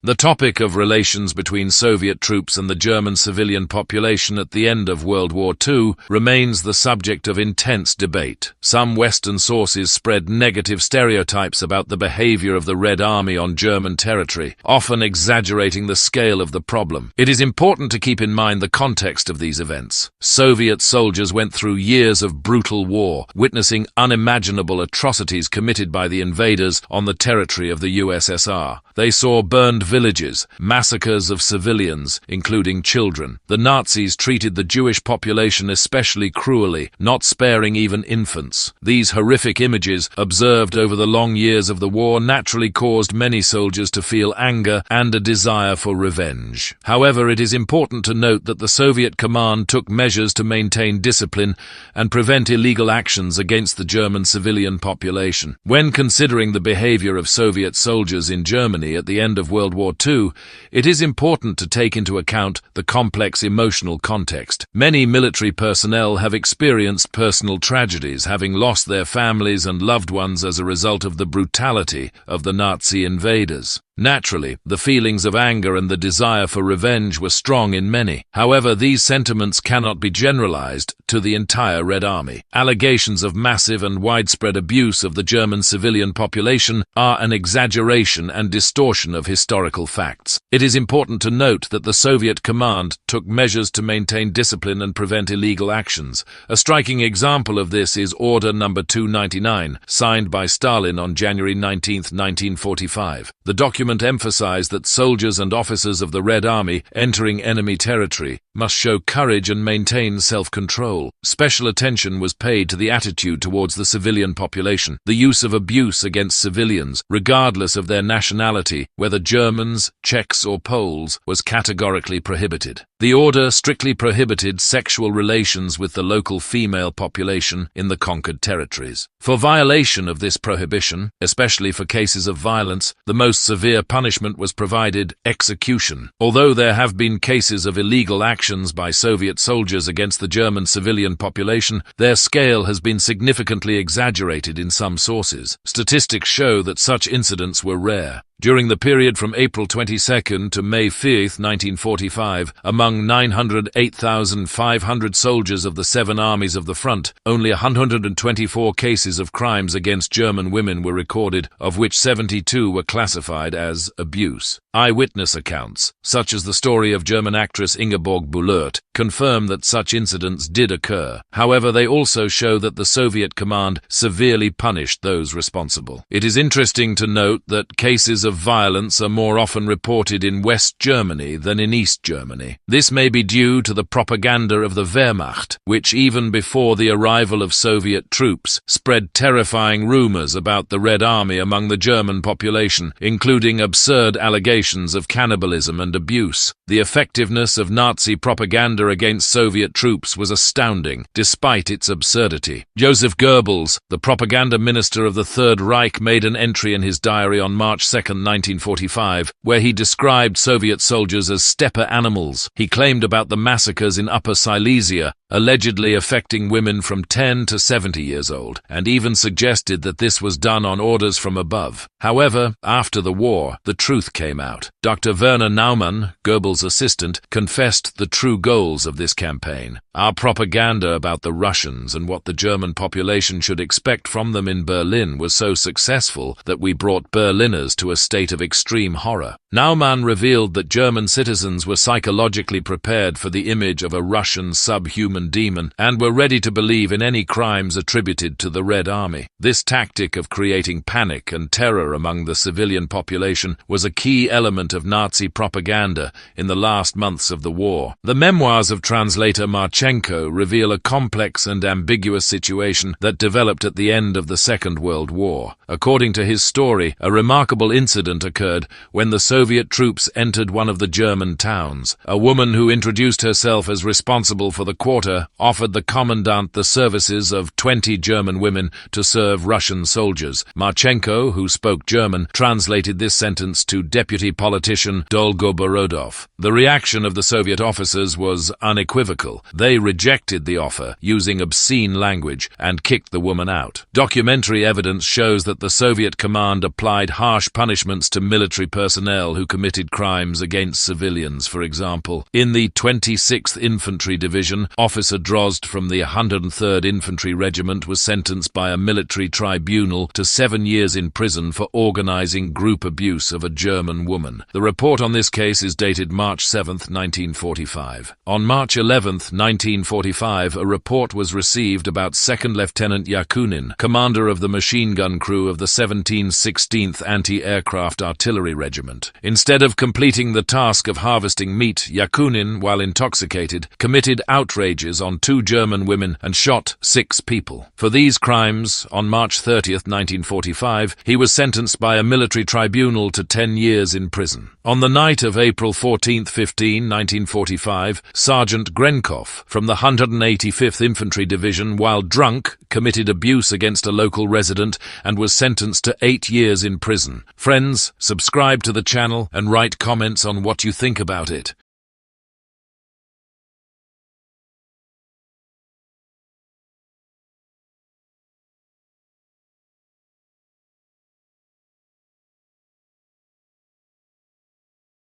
The topic of relations between Soviet troops and the German civilian population at the end of World War II remains the subject of intense debate. Some Western sources spread negative stereotypes about the behavior of the Red Army on German territory, often exaggerating the scale of the problem. It is important to keep in mind the context of these events. Soviet soldiers went through years of brutal war, witnessing unimaginable atrocities committed by the invaders on the territory of the USSR. They saw burned villages, massacres of civilians, including children. The Nazis treated the Jewish population especially cruelly, not sparing even infants. These horrific images, observed over the long years of the war, naturally caused many soldiers to feel anger and a desire for revenge. However, it is important to note that the Soviet command took measures to maintain discipline and prevent illegal actions against the German civilian population. When considering the behavior of Soviet soldiers in Germany at the end of World War II, it is important to take into account the complex emotional context. Many military personnel have experienced personal tragedies, having lost their families and loved ones as a result of the brutality of the Nazi invaders. Naturally, the feelings of anger and the desire for revenge were strong in many. However, these sentiments cannot be generalized to the entire Red Army. Allegations of massive and widespread abuse of the German civilian population are an exaggeration and distortion of historical facts. It is important to note that the Soviet command took measures to maintain discipline and prevent illegal actions. A striking example of this is Order No. 299, signed by Stalin on January 19, 1945. The document emphasized that soldiers and officers of the Red Army entering enemy territory must show courage and maintain self-control. Special attention was paid to the attitude towards the civilian population. The use of abuse against civilians, regardless of their nationality, whether Germans, Czechs or Poles, was categorically prohibited. The order strictly prohibited sexual relations with the local female population in the conquered territories. For violation of this prohibition, especially for cases of violence, the most severe punishment was provided: execution. Although there have been cases of illegal actions by Soviet soldiers against the German civilian population, their scale has been significantly exaggerated in some sources. Statistics show that such incidents were rare. During the period from April 22 to May 5, 1945, among 908,500 soldiers of the 7 armies of the front, only 124 cases of crimes against German women were recorded, of which 72 were classified as abuse. Eyewitness accounts, such as the story of German actress Ingeborg Bullert, confirm that such incidents did occur. However, they also show that the Soviet command severely punished those responsible. It is interesting to note that cases of violence are more often reported in West Germany than in East Germany. This may be due to the propaganda of the Wehrmacht, which even before the arrival of Soviet troops spread terrifying rumors about the Red Army among the German population, including absurd allegations of cannibalism and abuse. The effectiveness of Nazi propaganda against Soviet troops was astounding, despite its absurdity. Joseph Goebbels, the propaganda minister of the Third Reich, made an entry in his diary on March 2, 1945, where he described Soviet soldiers as steppe animals. He claimed about the massacres in Upper Silesia, allegedly affecting women from 10 to 70 years old, and even suggested that this was done on orders from above. However, after the war, the truth came out. Dr. Werner Naumann, Goebbels' assistant, confessed the true goals of this campaign. Our propaganda about the Russians and what the German population should expect from them in Berlin was so successful that we brought Berliners to a state of extreme horror. Naumann revealed that German citizens were psychologically prepared for the image of a Russian subhuman demon and were ready to believe in any crimes attributed to the Red Army. This tactic of creating panic and terror among the civilian population was a key element of Nazi propaganda in the last months of the war. The memoirs of translator Marchenko reveal a complex and ambiguous situation that developed at the end of the Second World War. According to his story, a remarkable incident occurred when the Soviet troops entered one of the German towns. A woman who introduced herself as responsible for the quarter offered the commandant the services of 20 German women to serve Russian soldiers. Marchenko, who spoke German, translated this sentence to deputy politician Dolgoborodov. The reaction of the Soviet officers was unequivocal. They rejected the offer, using obscene language, and kicked the woman out. Documentary evidence shows that the Soviet command applied harsh punishments to military personnel personnel who committed crimes against civilians, for example. In the 26th Infantry Division, Officer Drozd from the 103rd Infantry Regiment was sentenced by a military tribunal to 7 years in prison for organizing group abuse of a German woman. The report on this case is dated March 7, 1945. On March 11, 1945, a report was received about 2nd Lieutenant Yakunin, commander of the machine gun crew of the 1716th Anti-Aircraft Artillery Regiment. Instead of completing the task of harvesting meat, Yakunin, while intoxicated, committed outrages on 2 German women and shot 6 people. For these crimes, on March 30, 1945, he was sentenced by a military tribunal to 10 years in prison. On the night of April 14, 1945, Sergeant Grenkov from the 185th Infantry Division, while drunk, committed abuse against a local resident and was sentenced to 8 years in prison. Friends, subscribe to the channel and write comments on what you think about it.